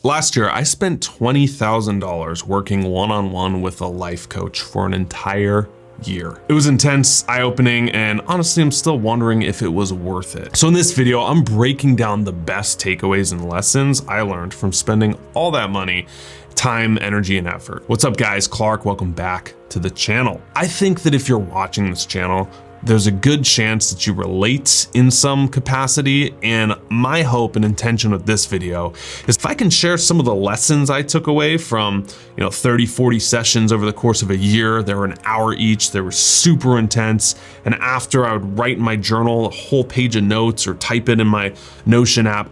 Last year, I spent $20,000 working one-on-one with a life coach for an entire year. It was intense, eye-opening, and honestly, I'm still wondering if it was worth it. So in this video, I'm breaking down the best takeaways and lessons I learned from spending all that money, time, energy, and effort. What's up, guys? Clark, welcome back to the channel. I think that if you're watching this channel, there's a good chance that you relate in some capacity, and my hope and intention with this video is if I can share some of the lessons I took away from 30, 40 sessions over the course of a year. They were an hour each, they were super intense, and after I would write in my journal a whole page of notes or type it in my Notion app.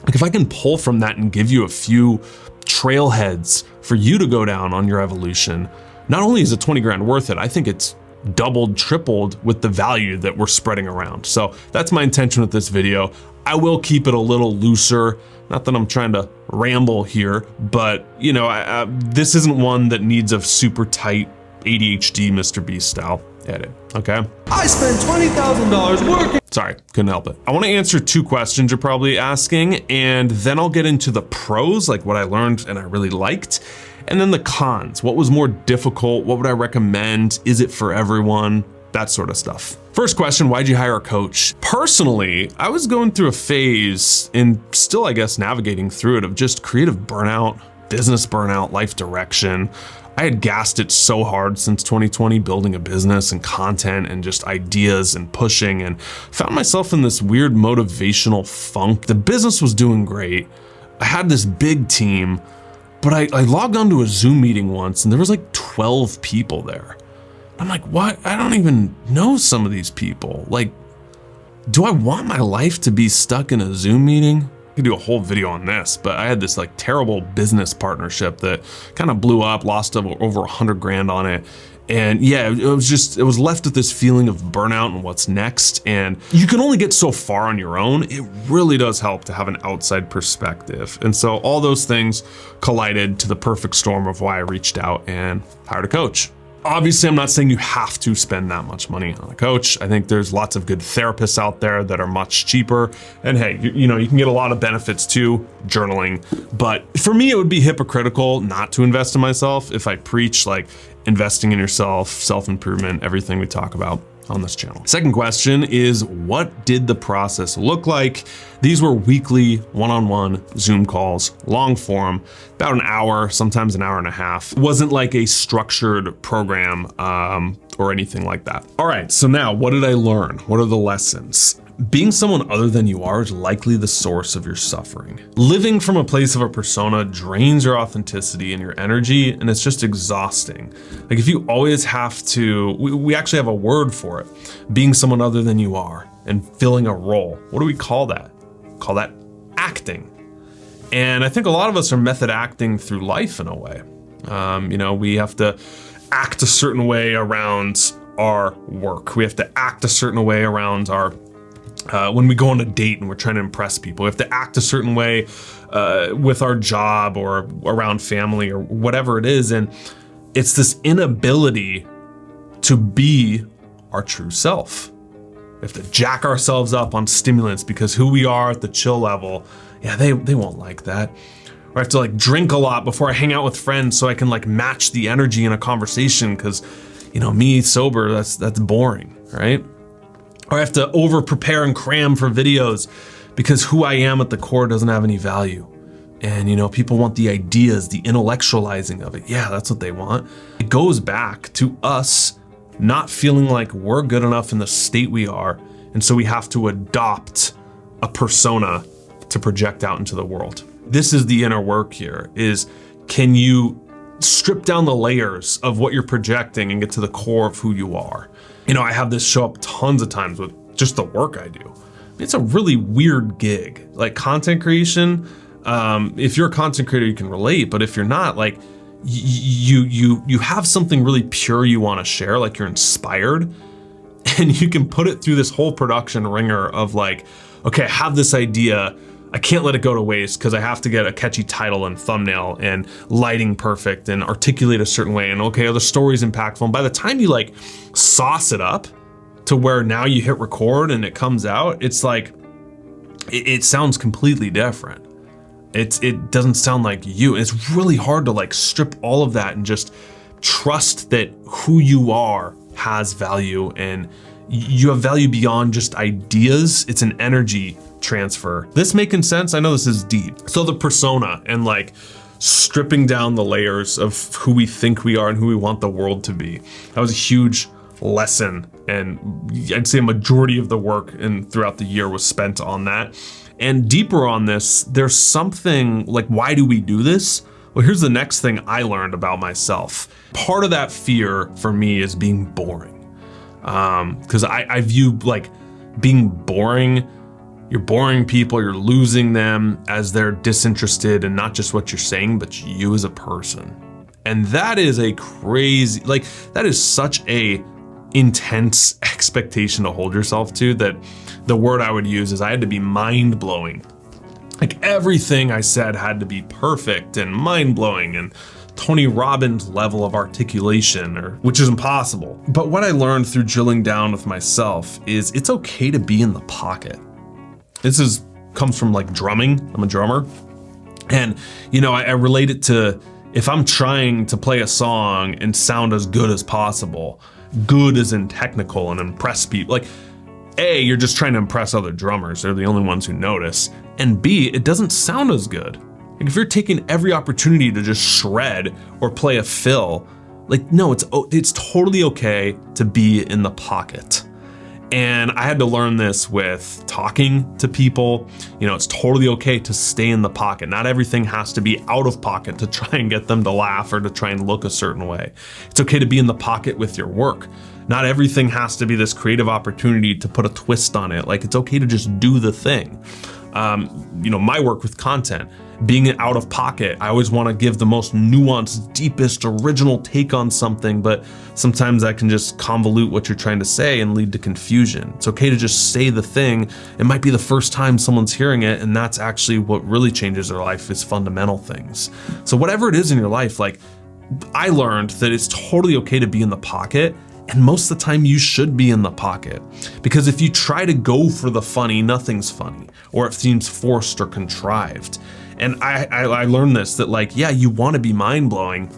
Like if I can pull from that and give you a few trailheads for you to go down on your evolution, not only is it 20 grand worth it, I think it's doubled, tripled with the value that we're spreading around. So that's my intention with this video. I will keep it a little looser. Not that I'm trying to ramble here, but this isn't one that needs a super tight ADHD Mr. Beast style edit, okay? I spent $20,000 working. Sorry, couldn't help it. I wanna answer two questions you're probably asking, and then I'll get into the pros, like what I learned and I really liked, and then the cons. What was more difficult? What would I recommend? Is it for everyone? That sort of stuff. First question, why'd you hire a coach? Personally, I was going through a phase and still, I guess, navigating through it of just creative burnout, business burnout, life direction. I had gassed it so hard since 2020, building a business and content and just ideas and pushing, and found myself in this weird motivational funk. The business was doing great. I had this big team, but I logged onto a Zoom meeting once and there was like 12 people there. I'm like, what? I don't even know some of these people. Like, do I want my life to be stuck in a Zoom meeting? I could do a whole video on this, but I had this like terrible business partnership that kind of blew up, lost over 100 grand on it. And yeah, it was left with this feeling of burnout and what's next. And you can only get so far on your own. It really does help to have an outside perspective. And so all those things collided to the perfect storm of why I reached out and hired a coach. Obviously, I'm not saying you have to spend that much money on a coach. I think there's lots of good therapists out there that are much cheaper. And hey, you can get a lot of benefits too, journaling. But for me, it would be hypocritical not to invest in myself if I preach like investing in yourself, self-improvement, everything we talk about on this channel. Second question is, what did the process look like? These were weekly one-on-one Zoom calls, long form, about an hour, sometimes an hour and a half. It wasn't like a structured program or anything like that. All right, so now what did I learn? What are the lessons? Being someone other than you are is likely the source of your suffering. Living from a place of a persona drains your authenticity and your energy, and it's just exhausting. Like if you always have to, we actually have a word for it, being someone other than you are and filling a role. What do we call that? Call that acting. And I think a lot of us are method acting through life in a way. We have to act a certain way around our work. We have to act a certain way around our when we go on a date and we're trying to impress people. We have to act a certain way with our job or around family or whatever it is. And it's this inability to be our true self. We have to jack ourselves up on stimulants because who we are at the chill level, yeah, they won't like that. Or I have to like drink a lot before I hang out with friends so I can like match the energy in a conversation because, me sober, that's boring, right? Or I have to over prepare and cram for videos because who I am at the core doesn't have any value. And people want the ideas, the intellectualizing of it. Yeah, that's what they want. It goes back to us not feeling like we're good enough in the state we are. And so we have to adopt a persona to project out into the world. This is the inner work here, is can you strip down the layers of what you're projecting and get to the core of who you are? I have this show up tons of times with just the work I do. It's a really weird gig. Like content creation, if you're a content creator, you can relate, but if you're not, like you have something really pure you want to share, like you're inspired, and you can put it through this whole production ringer of like, okay, I have this idea, I can't let it go to waste because I have to get a catchy title and thumbnail and lighting perfect and articulate a certain way. And okay, the story's impactful. And by the time you like sauce it up to where now you hit record and it comes out, it's like, it sounds completely different. It doesn't sound like you. It's really hard to like strip all of that and just trust that who you are has value, and you have value beyond just ideas. It's an energy transfer. This making sense? I know this is deep. So the persona and like stripping down the layers of who we think we are and who we want the world to be. That was a huge lesson, and I'd say a majority of the work and throughout the year was spent on that. And deeper on this, there's something like, why do we do this? Well, here's the next thing I learned about myself. Part of that fear for me is being boring. Because I view like being boring, you're boring people, you're losing them as they're disinterested in not just what you're saying, but you as a person. And that is a crazy, like that is such a intense expectation to hold yourself to, that the word I would use is I had to be mind-blowing. Like everything I said had to be perfect and mind-blowing and Tony Robbins level of articulation, which is impossible. But what I learned through drilling down with myself is it's okay to be in the pocket. This comes from like drumming. I'm a drummer. And I relate it to, if I'm trying to play a song and sound as good as possible, good as in technical and impress people, like A, you're just trying to impress other drummers. They're the only ones who notice. And B, it doesn't sound as good. Like if you're taking every opportunity to just shred or play a fill, like no, it's totally okay to be in the pocket. And I had to learn this with talking to people. It's totally okay to stay in the pocket. Not everything has to be out of pocket to try and get them to laugh or to try and look a certain way. It's okay to be in the pocket with your work. Not everything has to be this creative opportunity to put a twist on it. Like it's okay to just do the thing. My work with content, being out of pocket, I always want to give the most nuanced, deepest, original take on something, but sometimes that can just convolute what you're trying to say and lead to confusion. It's okay to just say the thing. It might be the first time someone's hearing it, and that's actually what really changes their life, is fundamental things. So whatever it is in your life, like I learned that it's totally okay to be in the pocket. And most of the time you should be in the pocket, because if you try to go for the funny, nothing's funny, or it seems forced or contrived. And I learned this, that like, yeah, you want to be mind-blowing,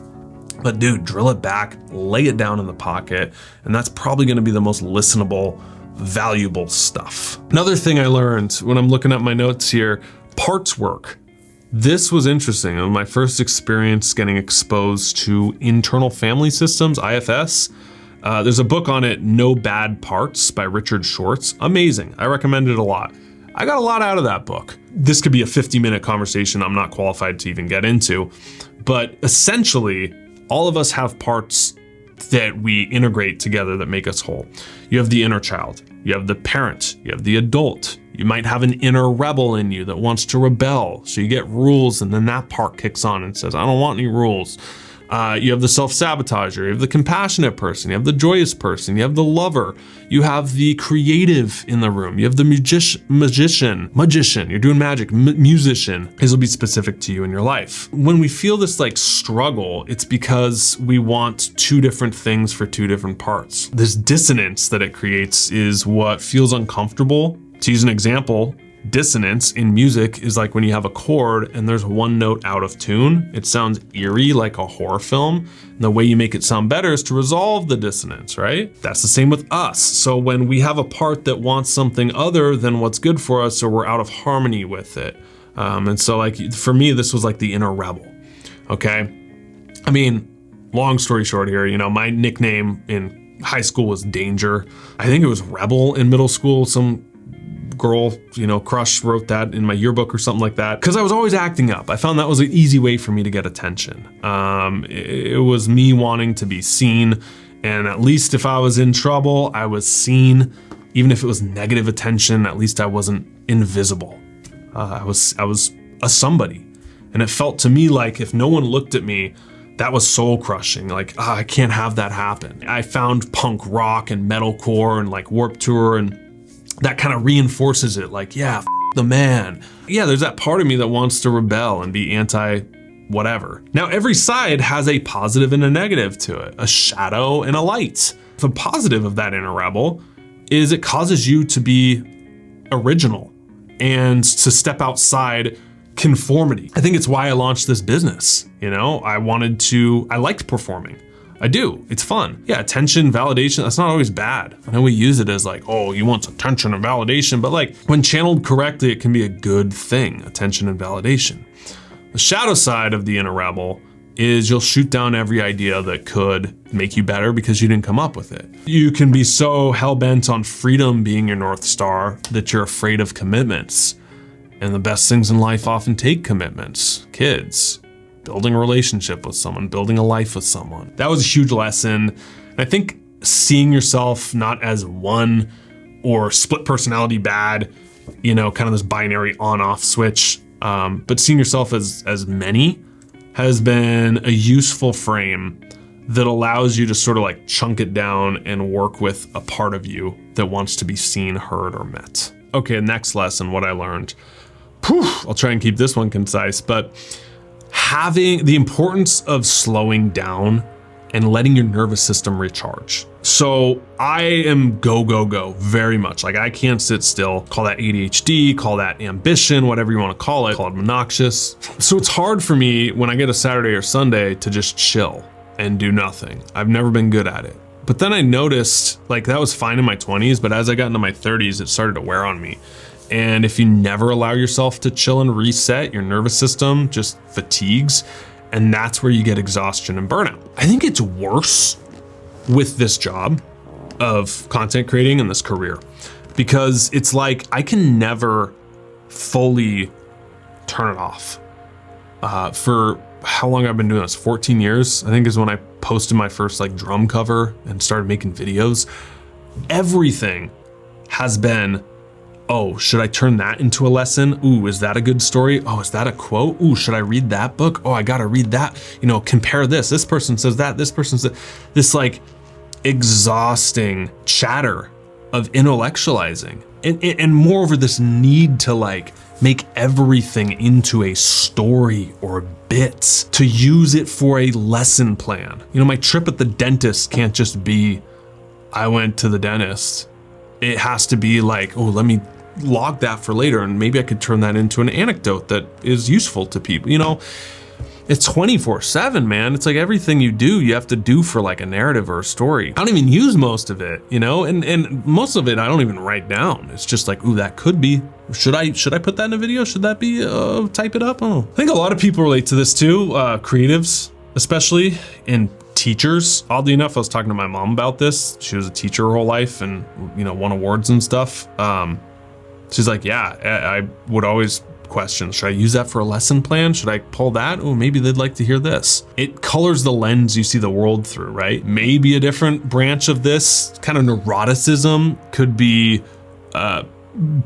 but dude, drill it back, lay it down in the pocket, and that's probably going to be the most listenable, valuable stuff. Another thing I learned when I'm looking at my notes here, parts work. This was interesting. It was my first experience getting exposed to internal family systems, IFS. There's a book on it, No Bad Parts by Richard Schwartz. Amazing. I recommend it a lot. I got a lot out of that book. This could be a 50-minute conversation I'm not qualified to even get into, but essentially, all of us have parts that we integrate together that make us whole. You have the inner child, you have the parent, you have the adult. You might have an inner rebel in you that wants to rebel, so you get rules, and then that part kicks on and says, I don't want any rules. You have the self-sabotager, you have the compassionate person, you have the joyous person, you have the lover, you have the creative in the room, you have the magician, you're doing magic, musician. This will be specific to you in your life. When we feel this like struggle, it's because we want two different things for two different parts. This dissonance that it creates is what feels uncomfortable. To use an example, dissonance in music is like when you have a chord and there's one note out of tune. It sounds eerie like a horror film. And the way you make it sound better is to resolve the dissonance, right? That's the same with us. So when we have a part that wants something other than what's good for us, or we're out of harmony with it. And so like for me, this was like the inner rebel, okay? I mean, long story short here, my nickname in high school was Danger. I think it was Rebel in middle school. Some girl, crush wrote that in my yearbook or something like that, because I was always acting up. I found that was an easy way for me to get attention. It was me wanting to be seen, and at least if I was in trouble, I was seen. Even if it was negative attention, at least I wasn't invisible. I was a somebody, and it felt to me like if no one looked at me, that was soul crushing. Like, I can't have that happen. I found punk rock and metalcore and like Warped Tour, and that kind of reinforces it, like, yeah, the man. Yeah, there's that part of me that wants to rebel and be anti-whatever. Now, every side has a positive and a negative to it, a shadow and a light. The positive of that inner rebel is it causes you to be original and to step outside conformity. I think it's why I launched this business. You know, I liked performing. I do, it's fun. Yeah, attention, validation, that's not always bad. I know we use it as like, oh, you want attention and validation, but like when channeled correctly, it can be a good thing, attention and validation. The shadow side of the inner rebel is you'll shoot down every idea that could make you better because you didn't come up with it. You can be so hell-bent on freedom being your North Star that you're afraid of commitments. And the best things in life often take commitments. Kids, building a relationship with someone, building a life with someone. That was a huge lesson. And I think seeing yourself not as one or split personality bad, you know, kind of this binary on-off switch, but seeing yourself as many has been a useful frame that allows you to sort of like chunk it down and work with a part of you that wants to be seen, heard, or met. Okay, next lesson, what I learned. I'll try and keep this one concise, but having the importance of slowing down and letting your nervous system recharge. So I am go, very much. Like I can't sit still. Call that ADHD, call that ambition, whatever you want to call it obnoxious. So it's hard for me when I get a Saturday or Sunday to just chill and do nothing. I've never been good at it. But then I noticed like that was fine in my 20s, but as I got into my 30s, it started to wear on me. And if you never allow yourself to chill and reset, your nervous system just fatigues, and that's where you get exhaustion and burnout. I think it's worse with this job of content creating and this career because it's like I can never fully turn it off. For how long I've been doing this, 14 years, I think is when I posted my first like drum cover and started making videos. Everything has been, oh, should I turn that into a lesson? Ooh, is that a good story? Oh, is that a quote? Ooh, should I read that book? Oh, I gotta read that. You know, compare this. This person says that, this person says, this like exhausting chatter of intellectualizing. And moreover, this need to like make everything into a story or bits, to use it for a lesson plan. You know, my trip at the dentist can't just be, I went to the dentist. It has to be like, oh, let me log that for later and maybe I could turn that into an anecdote that is useful to people. You know, it's 24/7, man. It's like everything you do, you have to do for like a narrative or a story. I don't even use most of it, you know, and most of it I don't even write down. It's just like, ooh, that could be, should I put that in a video? Should that be, type it up? Oh, I think a lot of people relate to this too, creatives, especially in teachers. Oddly enough, I was talking to my mom about this. She was a teacher her whole life and, you know, won awards and stuff. She's like, yeah, I would always question, should I use that for a lesson plan? Should I pull that? Oh, maybe they'd like to hear this. It colors the lens you see the world through, right? Maybe a different branch of this kind of neuroticism could be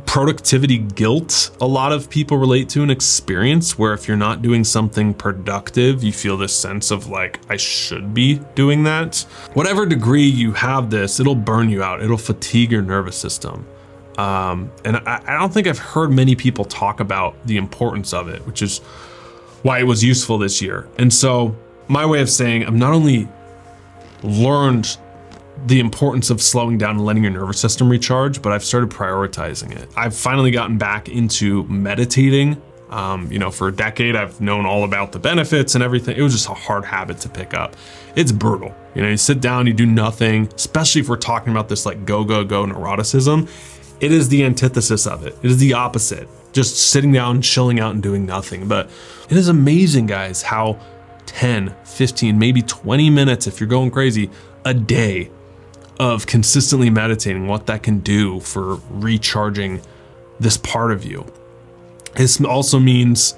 productivity guilt. A lot of people relate to an experience where if you're not doing something productive, you feel this sense of like, I should be doing that. Whatever degree you have this, it'll burn you out. It'll fatigue your nervous system. And I don't think I've heard many people talk about the importance of it, which is why it was useful this year. And so my way of saying, I've not only learned the importance of slowing down and letting your nervous system recharge, but I've started prioritizing it. I've finally gotten back into meditating. You know, for a decade, I've known all about the benefits and everything. It was just a hard habit to pick up. It's brutal. You know, you sit down, you do nothing, especially if we're talking about this like go neuroticism. It is the antithesis of it. It is the opposite. Just sitting down, chilling out and doing nothing. But it is amazing, guys, how 10, 15, maybe 20 minutes, if you're going crazy, a day of consistently meditating, what that can do for recharging this part of you. This also means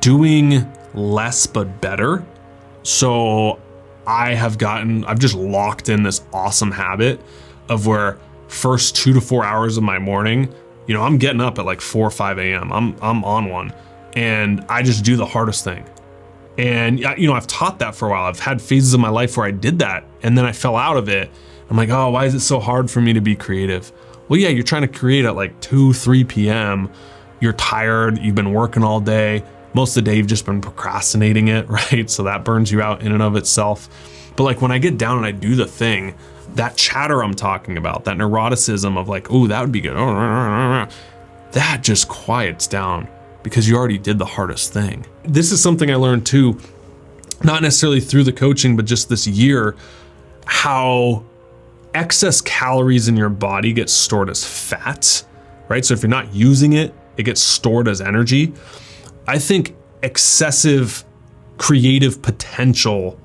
doing less but better. So I've just locked in this awesome habit of where first 2 to 4 hours of my morning, you know, I'm getting up at like 4 or 5 a.m. I'm on one and I just do the hardest thing. And you know, I've taught that for a while. I've had phases of my life where I did that and then I fell out of it. I'm like, oh, why is it so hard for me to be creative? Well, yeah, you're trying to create at like 2, 3 p.m. You're tired, you've been working all day. Most of the day you've just been procrastinating it, right? So that burns you out in and of itself. But like when I get down and I do the thing, that chatter I'm talking about, that neuroticism of like, oh, that would be good, that just quiets down because you already did the hardest thing. This is something I learned too, not necessarily through the coaching, but just this year, how excess calories in your body get stored as fat, right? So if you're not using it, it gets stored as energy. I think excessive creative potential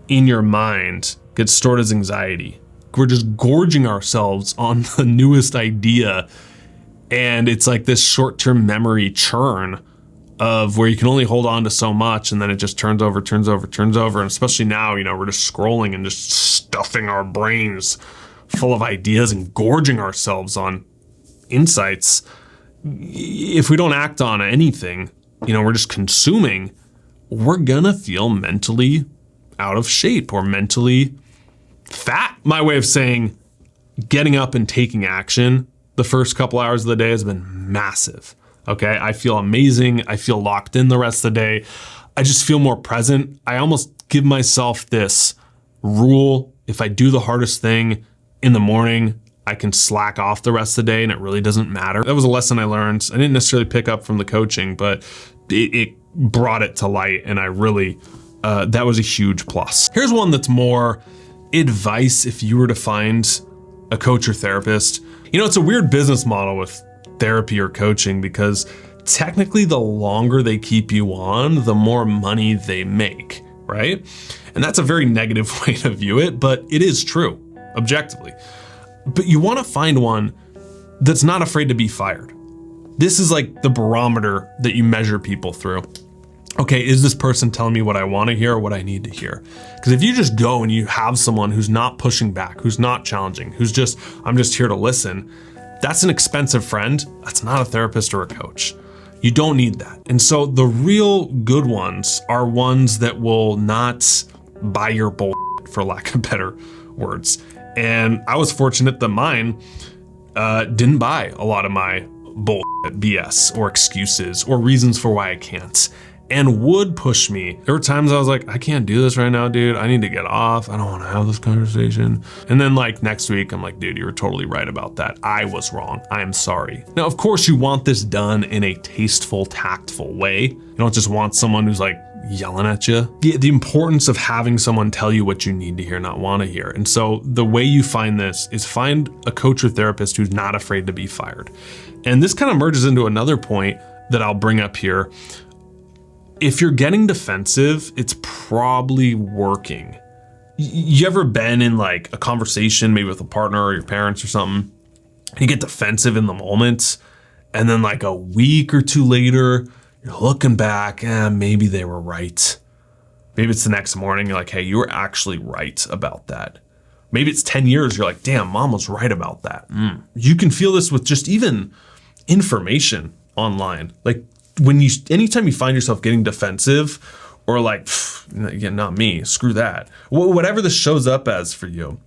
in your mind gets stored as anxiety. We're just gorging ourselves on the newest idea. And it's like this short-term memory churn of where you can only hold on to so much, and then it just turns over. And especially now, we're just scrolling and just stuffing our brains full of ideas and gorging ourselves on insights. If we don't act on anything, we're just consuming, we're gonna feel mentally out of shape or mentally fat. My way of saying getting up and taking action the first couple hours of the day has been massive. Okay, I feel amazing. I feel locked in the rest of the day. I just feel more present. I almost give myself this rule. If I do the hardest thing in the morning, I can slack off the rest of the day and it really doesn't matter. That was a lesson I learned. I didn't necessarily pick up from the coaching, but it brought it to light, and I really, that was a huge plus. Here's one that's more advice if you were to find a coach or therapist. It's a weird business model with therapy or coaching, because technically the longer they keep you on, the more money they make, right? And that's a very negative way to view it, but it is true, objectively. But you want to find one that's not afraid to be fired. This is like the barometer that you measure people through. Okay, is this person telling me what I want to hear or what I need to hear? Because if you just go and you have someone who's not pushing back, who's not challenging, who's just, I'm just here to listen, that's an expensive friend. That's not a therapist or a coach. You don't need that. And so the real good ones are ones that will not buy your bullshit, for lack of better words. And I was fortunate that mine didn't buy a lot of my bullshit, BS, or excuses or reasons for why I can't, and would push me. There were times I was like, I can't do this right now, dude. I need to get off. I don't want to have this conversation. And then like next week, I'm like, dude, you were totally right about that. I was wrong. I am sorry. Now, of course, you want this done in a tasteful, tactful way. You don't just want someone who's like yelling at you. The importance of having someone tell you what you need to hear, not want to hear. And so the way you find this is find a coach or therapist who's not afraid to be fired. And this kind of merges into another point that I'll bring up here. If you're getting defensive, it's probably working. You ever been in like a conversation, maybe with a partner or your parents or something, you get defensive in the moment, and then like a week or two later, you're looking back, maybe they were right. Maybe it's the next morning, you're like, hey, you were actually right about that. Maybe it's 10 years, you're like, damn, mom was right about that. You can feel this with just even information online. Like anytime you find yourself getting defensive or like, yeah, not me, screw that. Whatever this shows up as for you,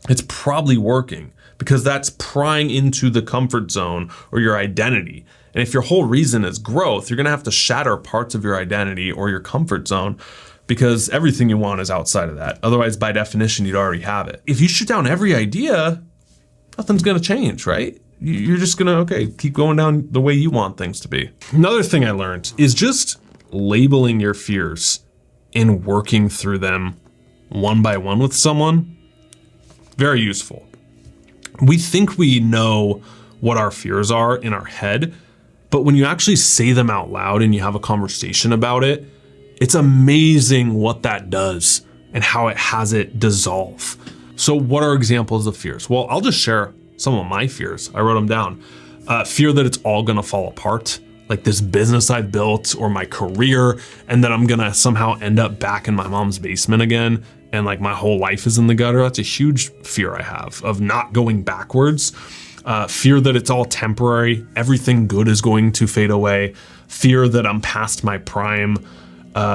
it's probably working, because that's prying into the comfort zone or your identity. And if your whole reason is growth, you're gonna have to shatter parts of your identity or your comfort zone, because everything you want is outside of that. Otherwise, by definition, you'd already have it. If you shoot down every idea, nothing's gonna change, right? You're just gonna, keep going down the way you want things to be. Another thing I learned is just labeling your fears and working through them one by one with someone. Very useful. We think we know what our fears are in our head, but when you actually say them out loud and you have a conversation about it, it's amazing what that does and how it has it dissolve. So what are examples of fears? Well, I'll just share some of my fears. I wrote them down. Fear that it's all gonna fall apart, like this business I've built or my career, and that I'm gonna somehow end up back in my mom's basement again, and like my whole life is in the gutter. That's a huge fear I have, of not going backwards. Fear that it's all temporary, everything good is going to fade away. Fear that I'm past my prime.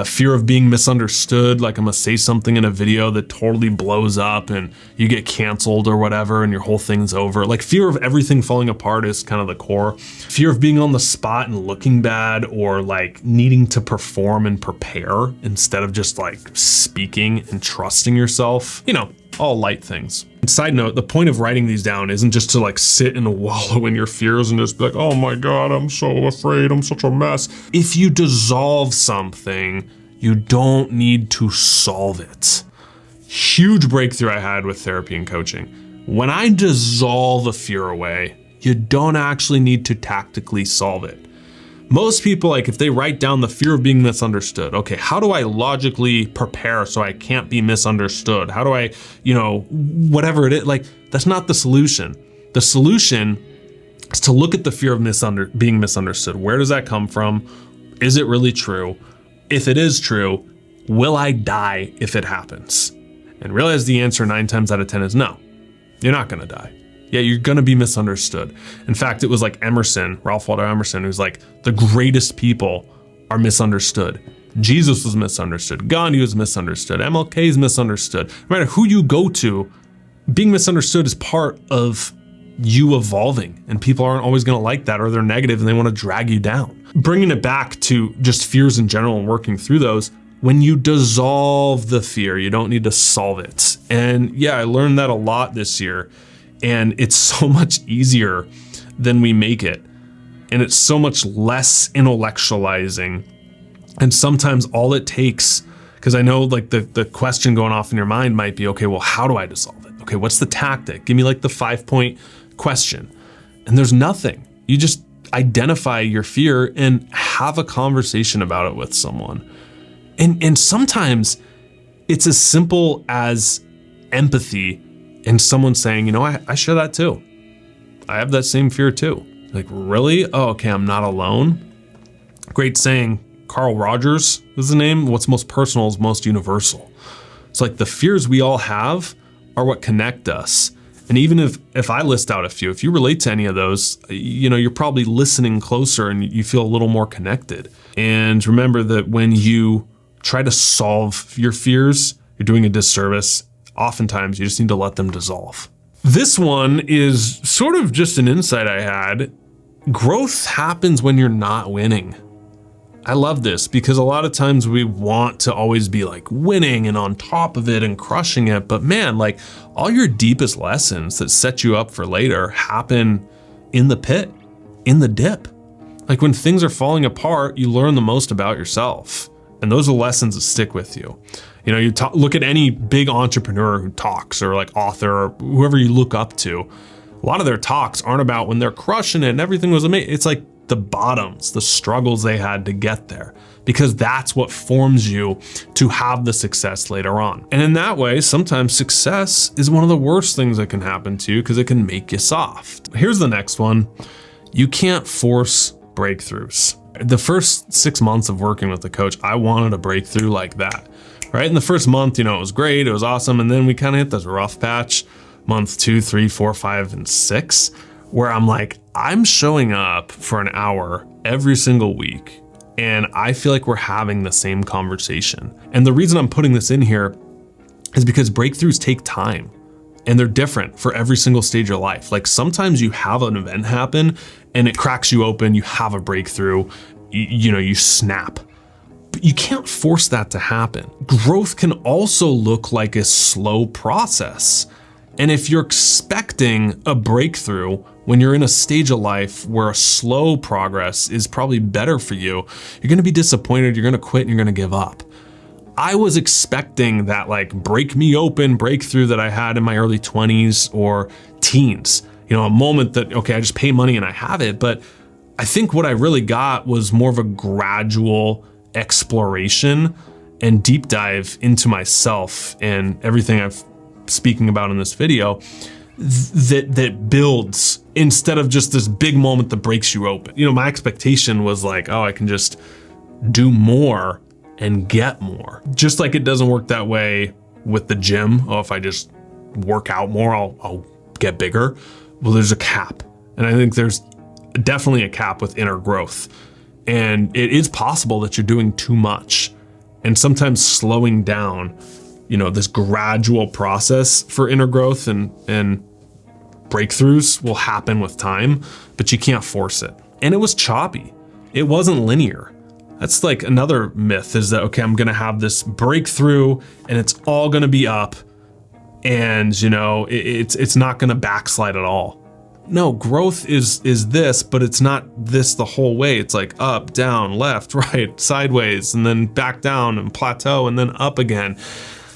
Fear of being misunderstood, like I'm gonna say something in a video that totally blows up and you get canceled or whatever and your whole thing's over. Like fear of everything falling apart is kind of the core. Fear of being on the spot and looking bad, or like needing to perform and prepare instead of just like speaking and trusting yourself. all light things. Side note, the point of writing these down isn't just to like sit and wallow in your fears and just be like, oh my God, I'm so afraid, I'm such a mess. If you dissolve something, you don't need to solve it. Huge breakthrough I had with therapy and coaching. When I dissolve a fear away, you don't actually need to tactically solve it. Most people, like if they write down the fear of being misunderstood, okay, how do I logically prepare so I can't be misunderstood? How do I, whatever it is, like that's not the solution. The solution is to look at the fear of being misunderstood. Where does that come from? Is it really true? If it is true, will I die if it happens? And realize the answer 9 times out of 10 is no, you're not gonna die. Yeah, you're gonna be misunderstood. In fact, it was like Emerson, Ralph Waldo Emerson, who's like, the greatest people are misunderstood. Jesus was misunderstood. Gandhi was misunderstood. MLK is misunderstood. No matter who you go to, being misunderstood is part of you evolving, and people aren't always gonna like that, or they're negative and they wanna drag you down. Bringing it back to just fears in general and working through those, when you dissolve the fear, you don't need to solve it. And yeah, I learned that a lot this year. And it's so much easier than we make it. And it's so much less intellectualizing. And sometimes all it takes, because I know like the question going off in your mind might be, okay, well, how do I dissolve it? Okay, what's the tactic? Give me like the 5-point question. And there's nothing. You just identify your fear and have a conversation about it with someone. And sometimes it's as simple as empathy and someone saying, I share that too. I have that same fear too. Like, really? Oh, okay, I'm not alone. Great saying, Carl Rogers is the name. What's most personal is most universal. It's like the fears we all have are what connect us. And even if I list out a few, if you relate to any of those, you're probably listening closer and you feel a little more connected. And remember that when you try to solve your fears, you're doing a disservice. Oftentimes, you just need to let them dissolve. This one is sort of just an insight I had. Growth happens when you're not winning. I love this because a lot of times we want to always be like winning and on top of it and crushing it. But man, like all your deepest lessons that set you up for later happen in the pit, in the dip. Like when things are falling apart, you learn the most about yourself. And those are lessons that stick with you. You look at any big entrepreneur who talks, or like author, or whoever you look up to. A lot of their talks aren't about when they're crushing it and everything was amazing. It's like the bottoms, the struggles they had to get there, because that's what forms you to have the success later on. And in that way, sometimes success is one of the worst things that can happen to you because it can make you soft. Here's the next one. You can't force breakthroughs. The first 6 months of working with the coach, I wanted a breakthrough like that. Right? In the first month, it was great, it was awesome. And then we kind of hit this rough patch, month 2, 3, 4, 5, and 6, where I'm like, I'm showing up for an hour every single week. And I feel like we're having the same conversation. And the reason I'm putting this in here is because breakthroughs take time and they're different for every single stage of your life. Like sometimes you have an event happen and it cracks you open, you have a breakthrough, you snap. You can't force that to happen. Growth can also look like a slow process. And if you're expecting a breakthrough when you're in a stage of life where a slow progress is probably better for you, you're gonna be disappointed, you're gonna quit, and you're gonna give up. I was expecting that like break me open breakthrough that I had in my early 20s or teens. A moment that, okay, I just pay money and I have it. But I think what I really got was more of a gradual exploration and deep dive into myself and everything I've speaking about in this video that builds instead of just this big moment that breaks you open. My expectation was like, oh, I can just do more and get more. Just like it doesn't work that way with the gym. Oh, if I just work out more, I'll get bigger. Well, there's a cap. And I think there's definitely a cap with inner growth. And it is possible that you're doing too much. And sometimes slowing down, this gradual process for inner growth and breakthroughs will happen with time, but you can't force it. And it was choppy. It wasn't linear. That's like another myth is that, okay, I'm gonna have this breakthrough and it's all gonna be up and it's not going to backslide at all. No, growth is this, but it's not this the whole way. It's like up, down, left, right, sideways, and then back down and plateau and then up again.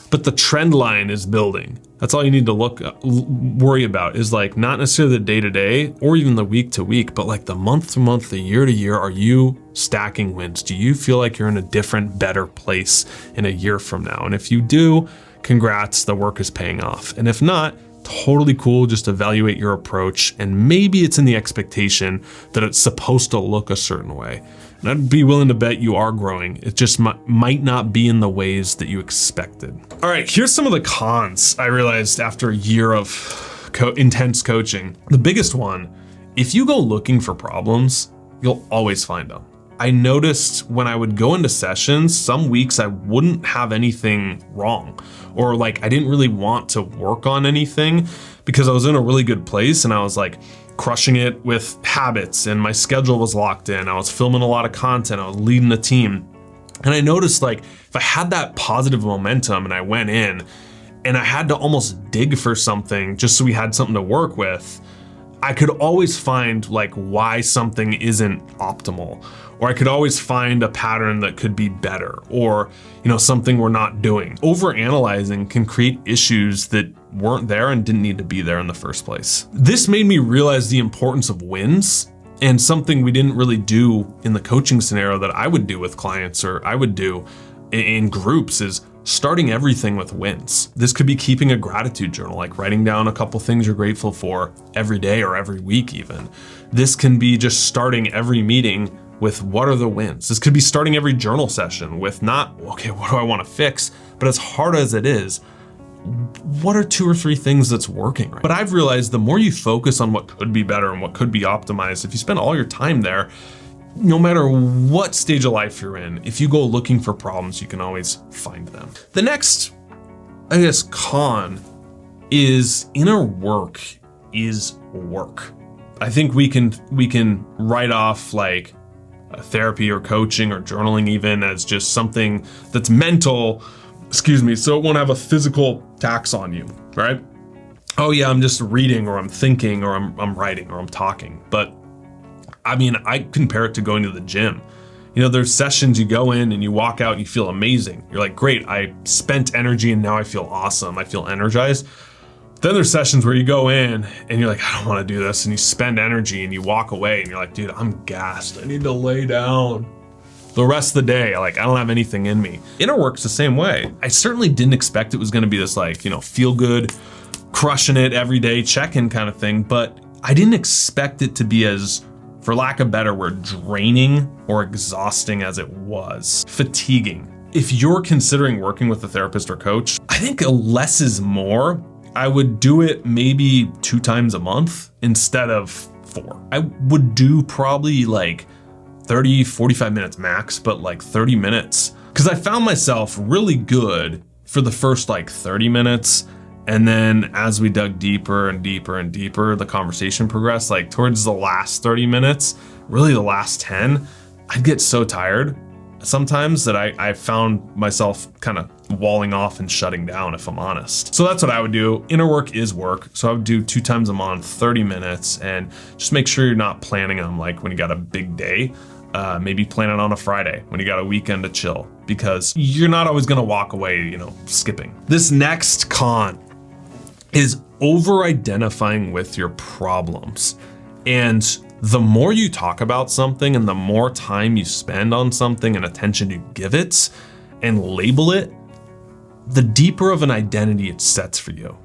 But the trend line is building. That's all you need to worry about, is like not necessarily the day to day or even the week to week, but like the month to month, the year to year. Are you stacking wins? Do you feel like you're in a different, better place in a year from now? And if you do, congrats, the work is paying off. And if not, totally cool. Just evaluate your approach, and maybe it's in the expectation that it's supposed to look a certain way. And I'd be willing to bet you are growing. It just might not be in the ways that you expected. All right, here's some of the cons I realized after a year of intense coaching. The biggest one, if you go looking for problems, you'll always find them. I noticed when I would go into sessions, some weeks I wouldn't have anything wrong, or like I didn't really want to work on anything because I was in a really good place and I was like crushing it with habits and my schedule was locked in. I was filming a lot of content. I was leading a team. And I noticed like if I had that positive momentum and I went in and I had to almost dig for something just so we had something to work with, I could always find like why something isn't optimal, or I could always find a pattern that could be better, or something we're not doing. Overanalyzing can create issues that weren't there and didn't need to be there in the first place. This made me realize the importance of wins, and something we didn't really do in the coaching scenario that I would do with clients or I would do in groups is starting everything with wins. This could be keeping a gratitude journal, like writing down a couple things you're grateful for every day or every week even. This can be just starting every meeting with what are the wins. This could be starting every journal session with not, okay, what do I want to fix? But as hard as it is, what are 2 or 3 things that's working right? But I've realized the more you focus on what could be better and what could be optimized, if you spend all your time there, no matter what stage of life you're in, if you go looking for problems, you can always find them. The next, con is inner work is work. I think we can write off like therapy or coaching or journaling even as just something that's mental, so it won't have a physical tax on you, right? Oh yeah, I'm just reading or I'm thinking or I'm writing or I'm talking. But I compare it to going to the gym. There's sessions you go in and you walk out and you feel amazing. You're like, great, I spent energy and now I feel awesome. I feel energized. Then there's sessions where you go in and you're like, I don't want to do this. And you spend energy and you walk away and you're like, dude, I'm gassed. I need to lay down. The rest of the day, I don't have anything in me. Inner work's the same way. I certainly didn't expect it was going to be this feel good, crushing it every day, check-in kind of thing. But I didn't expect it to be as, for lack of a better word, draining or exhausting as it was. Fatiguing. If you're considering working with a therapist or coach, I think less is more. I would do it maybe 2 times a month instead of 4. I would do probably 30, 45 minutes max, but 30 minutes. Because I found myself really good for the first 30 minutes. And then as we dug deeper and deeper and deeper, the conversation progressed. Towards the last 30 minutes, really the last 10, I'd get so tired sometimes that I found myself kind of walling off and shutting down, if I'm honest. So that's what I would do. Inner work is work. So I would do 2 times a month, 30 minutes, and just make sure you're not planning on when you got a big day. Maybe plan it on a Friday when you got a weekend to chill, because you're not always gonna walk away, skipping. This next con is over-identifying with your problems. And the more you talk about something and the more time you spend on something and attention you give it and label it, the deeper of an identity it sets for you.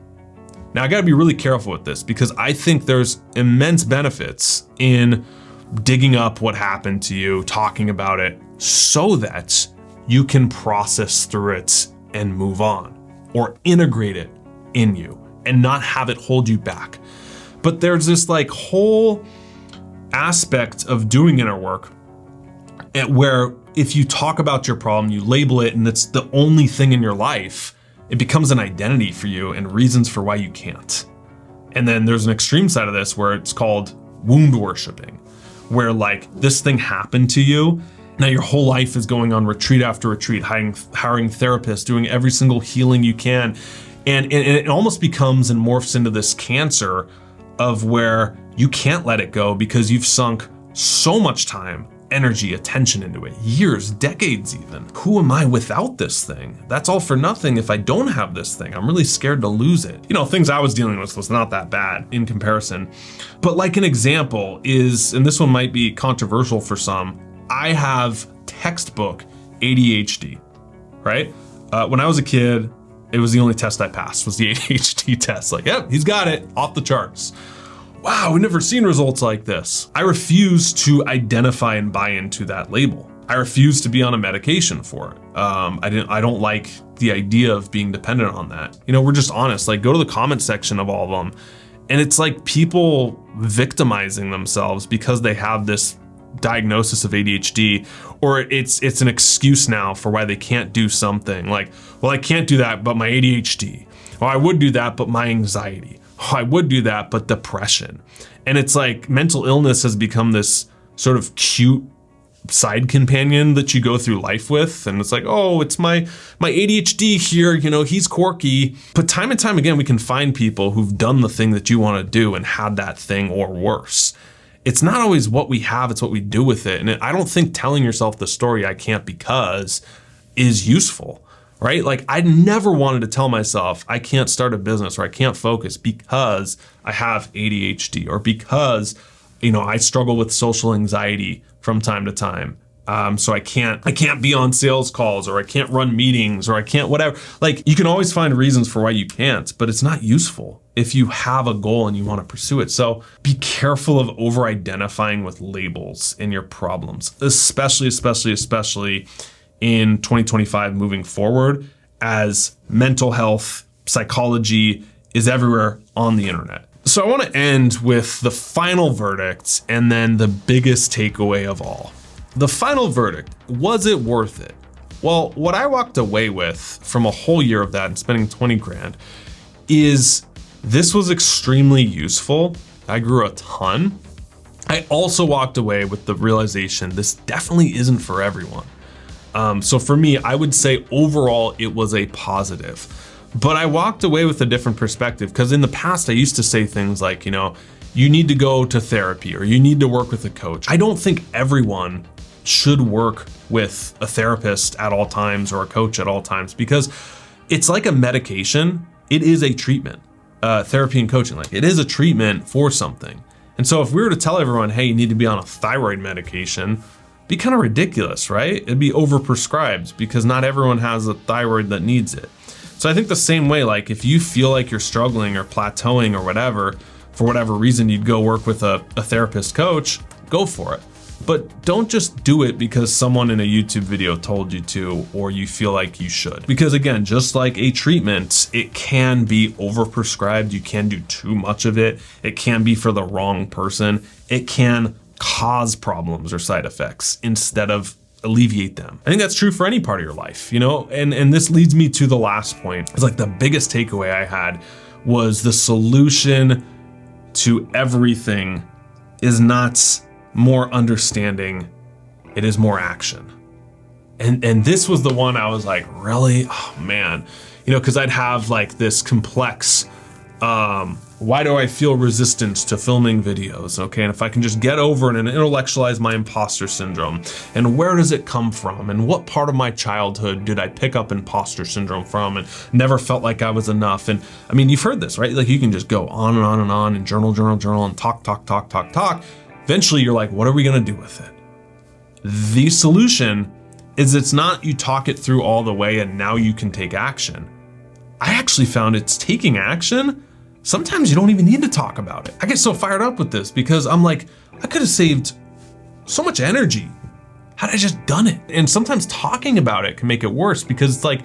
Now, I gotta be really careful with this because I think there's immense benefits in digging up what happened to you, talking about it, so that you can process through it and move on, or integrate it in you and not have it hold you back. But there's this whole aspect of doing inner work where if you talk about your problem, you label it, and it's the only thing in your life, it becomes an identity for you and reasons for why you can't. And then there's an extreme side of this where it's called wound worshiping, where this thing happened to you. Now your whole life is going on retreat after retreat, hiring therapists, doing every single healing you can. And it almost becomes and morphs into this cancer of where you can't let it go because you've sunk so much time, energy, attention into it, years, decades even. Who am I without this thing? That's all for nothing if I don't have this thing. I'm really scared to lose it. You know, things I was dealing with was not that bad in comparison. But like an example is, and this one might be controversial for some, I have textbook ADHD, right? When I was a kid, it was the only test I passed was the ADHD test. Like, yep, he's got it, off the charts. Wow, we've never seen results like this. I refuse to identify and buy into that label. I refuse to be on a medication for it. I don't like the idea of being dependent on that. You know, we're just honest, like go to the comment section of all of them. And it's like people victimizing themselves because they have this diagnosis of ADHD, or it's an excuse now for why they can't do something. Like, well, I can't do that, but my ADHD. Or I would do that, but my anxiety. Oh, I would do that, but depression. And it's like mental illness has become this sort of cute side companion that you go through life with. And it's like, oh, it's my ADHD here, you know, he's quirky. But time and time again, we can find people who've done the thing that you want to do and had that thing or worse. It's not always what we have, it's what we do with it. And I don't think telling yourself the story I can't because is useful. Right? Like I never wanted to tell myself I can't start a business or I can't focus because I have ADHD or because, you know, I struggle with social anxiety from time to time. So I can't be on sales calls or I can't run meetings or I can't whatever. Like you can always find reasons for why you can't, but it's not useful if you have a goal and you want to pursue it. So be careful of over identifying with labels in your problems, especially in 2025 moving forward, as mental health, psychology is everywhere on the internet. So I want to end with the final verdict and then the biggest takeaway of all. The final verdict, was it worth it? Well, what I walked away with from a whole year of that and spending 20 grand is this was extremely useful. I grew a ton. I also walked away with the realization this definitely isn't for everyone. So for me, I would say overall it was a positive, but I walked away with a different perspective because in the past I used to say things like, you know, you need to go to therapy or you need to work with a coach. I don't think everyone should work with a therapist at all times or a coach at all times because it's like a medication. It is a treatment, therapy and coaching, like it is a treatment for something. And so if we were to tell everyone, hey, you need to be on a thyroid medication, be kind of ridiculous, right? It'd be overprescribed because not everyone has a thyroid that needs it. So I think the same way, like if you feel like you're struggling or plateauing or whatever, for whatever reason, you'd go work with a therapist coach, go for it. But don't just do it because someone in a YouTube video told you to, or you feel like you should. Because again, just like a treatment, it can be overprescribed. You can do too much of it. It can be for the wrong person. It can cause problems or side effects instead of alleviate them. I think that's true for any part of your life, you know? And this leads me to the last point. It's like the biggest takeaway I had was the solution to everything is not more understanding, it is more action. And this was the one I was like, really? Oh man. You know, because I'd have like this complex, why do I feel resistance to filming videos? Okay, and if I can just get over it and intellectualize my imposter syndrome, and where does it come from? And what part of my childhood did I pick up imposter syndrome from and never felt like I was enough? And I mean, you've heard this, right? Like you can just go on and on and on and journal and talk. Eventually you're like, what are we gonna do with it? The solution is it's not you talk it through all the way and now you can take action. I actually found it's taking action. Sometimes you don't even need to talk about it. I get so fired up with this because I'm like, I could have saved so much energy had I just done it. And sometimes talking about it can make it worse because it's like,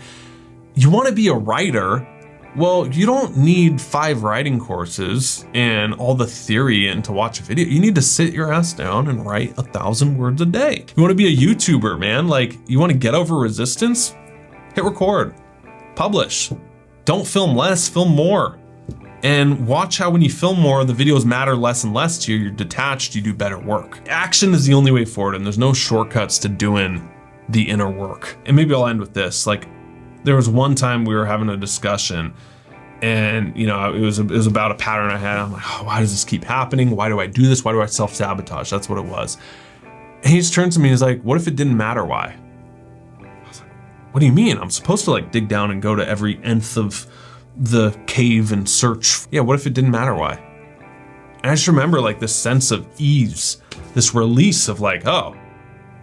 you want to be a writer. Well, you don't need 5 writing courses and all the theory and to watch a video. You need to sit your ass down and write 1,000 words a day. You want to be a YouTuber, man. Like you want to get over resistance, hit record, publish. Don't film less, film more. And watch how when you film more, the videos matter less and less to you. You're detached, you do better work. Action is the only way forward, and there's no shortcuts to doing the inner work. And maybe I'll end with this. Like, there was one time we were having a discussion, And you know, it was about a pattern I had. I'm like, oh, why does this keep happening? Why do I do this? Why do I self-sabotage? That's what it was. And he just turns to me and he's like, what if it didn't matter why? I was like, what do you mean? I'm supposed to like dig down and go to every nth of the cave and search. Yeah, what if it didn't matter why? And I just remember like this sense of ease, this release of like, oh,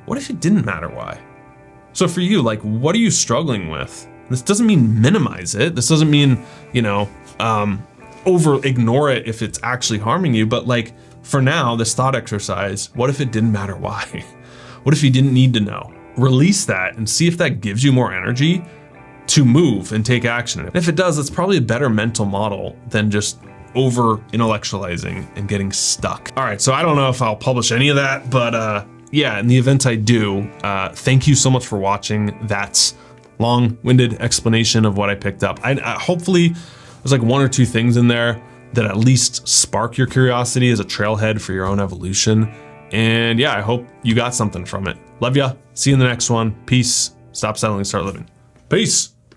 what if it didn't matter why? So for you, like, what are you struggling with? This doesn't mean minimize it. This doesn't mean, you know, ignore it if it's actually harming you. But like, for now, this thought exercise, what if it didn't matter why? What if you didn't need to know? Release that and see if that gives you more energy to move and take action. And if it does, it's probably a better mental model than just over intellectualizing and getting stuck. All right, so I don't know if I'll publish any of that, but yeah, in the event I do, thank you so much for watching. That's long-winded explanation of what I picked up. I hopefully there's like one or two things in there that at least spark your curiosity as a trailhead for your own evolution. And yeah, I hope you got something from it. Love ya. See you in the next one. Peace. Stop settling, start living. Peace.